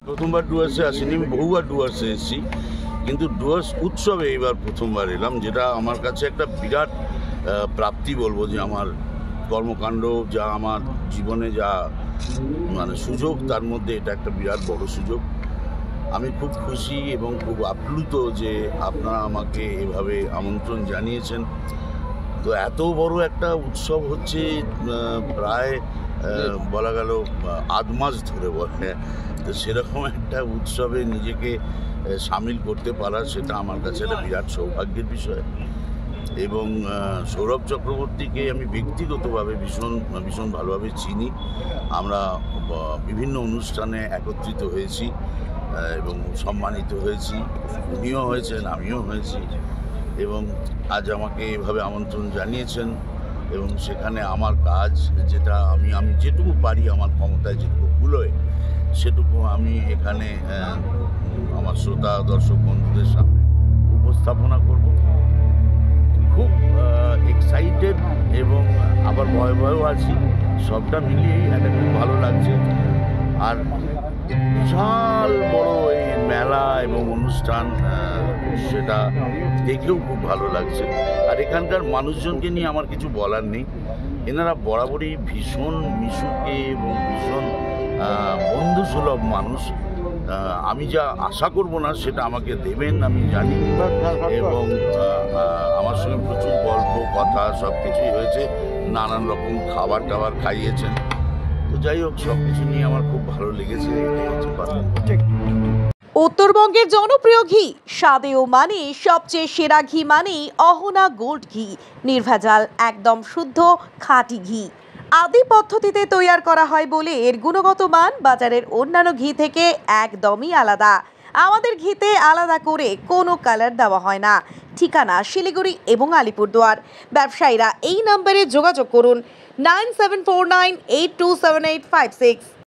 প্রথমবার ডুয়ার্সে আসিনি, আমি বহুবার ডুয়ার্সে এসেছি, কিন্তু ডুয়ার্স উৎসবে এবার প্রথমবার এলাম, যেটা আমার কাছে একটা বিরাট প্রাপ্তি বলবো। যে আমার কর্মকাণ্ড যা আমার জীবনে যা মানে সুযোগ, তার মধ্যে এটা একটা বিরাট বড় সুযোগ। আমি খুব খুশি এবং খুব আপ্লুত যে আপনারা আমাকে এভাবে আমন্ত্রণ জানিয়েছেন। তো এত বড় একটা উৎসব হচ্ছে, প্রায় বলা গেল আধ মাস ধরে বলে। তো সেরকম একটা উৎসবে নিজেকে সামিল করতে পারা, সেটা আমার কাছে একটা বিরাট সৌভাগ্যের বিষয়। এবং সৌরভ চক্রবর্তীকে আমি ব্যক্তিগতভাবে ভীষণ ভালোভাবে চিনি। আমরা বিভিন্ন অনুষ্ঠানে একত্রিত হয়েছি এবং সম্মানিত হয়েছি। উনিও হয়েছেন, আমিও হয়েছি। এবং আজ আমাকে এভাবে আমন্ত্রণ জানিয়েছেন এবং সেখানে আমার কাজ, যেটা আমি যেটুকু পারি, আমার ক্ষমতায় যেটুকু কুলোয়, সেটুকু আমি এখানে আমার শ্রোতা দর্শক বন্ধুদের সামনে উপস্থাপনা করব। খুব এক্সাইটেড এবং আবার ভয়েও আছি, সবটা মিলিয়েই একটা খুব ভালো লাগছে। আর বিশাল বড় এই মেলা এবং অনুষ্ঠান, সেটা দেখেও খুব ভালো লাগছে। আর এখানকার মানুষজনকে নিয়ে আমার কিছু বলার নেই। এনারা বরাবরই ভীষণ মিশুকে এবং ভীষণ বন্ধুসুলভ মানুষ। আমি যা আশা করব না, সেটা আমাকে দেবেন আমি জানি। এবং আমার সঙ্গে প্রচুর গল্প কথা সব কিছুই হয়েছে, নানান রকম খাবার টাবার খাইয়েছেন। তো যাই হোক, সব কিছু নিয়ে আমার খুব ভালো লেগেছে। উত্তরবঙ্গের জনপ্রিয় ঘি, স্বাদে ও মানে সবচেয়ে সেরা ঘি মানেই অহনা গোল্ড ঘি। নির্ভেজাল, একদম শুদ্ধ খাঁটি ঘি। আদি পদ্ধতিতে তৈরি করা হয় বলে এর গুণগত মান বাজারের অন্যান্য ঘি থেকে একদমই আলাদা। আমাদের ঘিতে আলাদা করে কোনো কালার দেওয়া হয় না। ঠিকানা শিলিগুড়ি এবং আলিপুরদুয়ার। ব্যবসায়ীরা এই নম্বরে যোগাযোগ করুন 9749827856।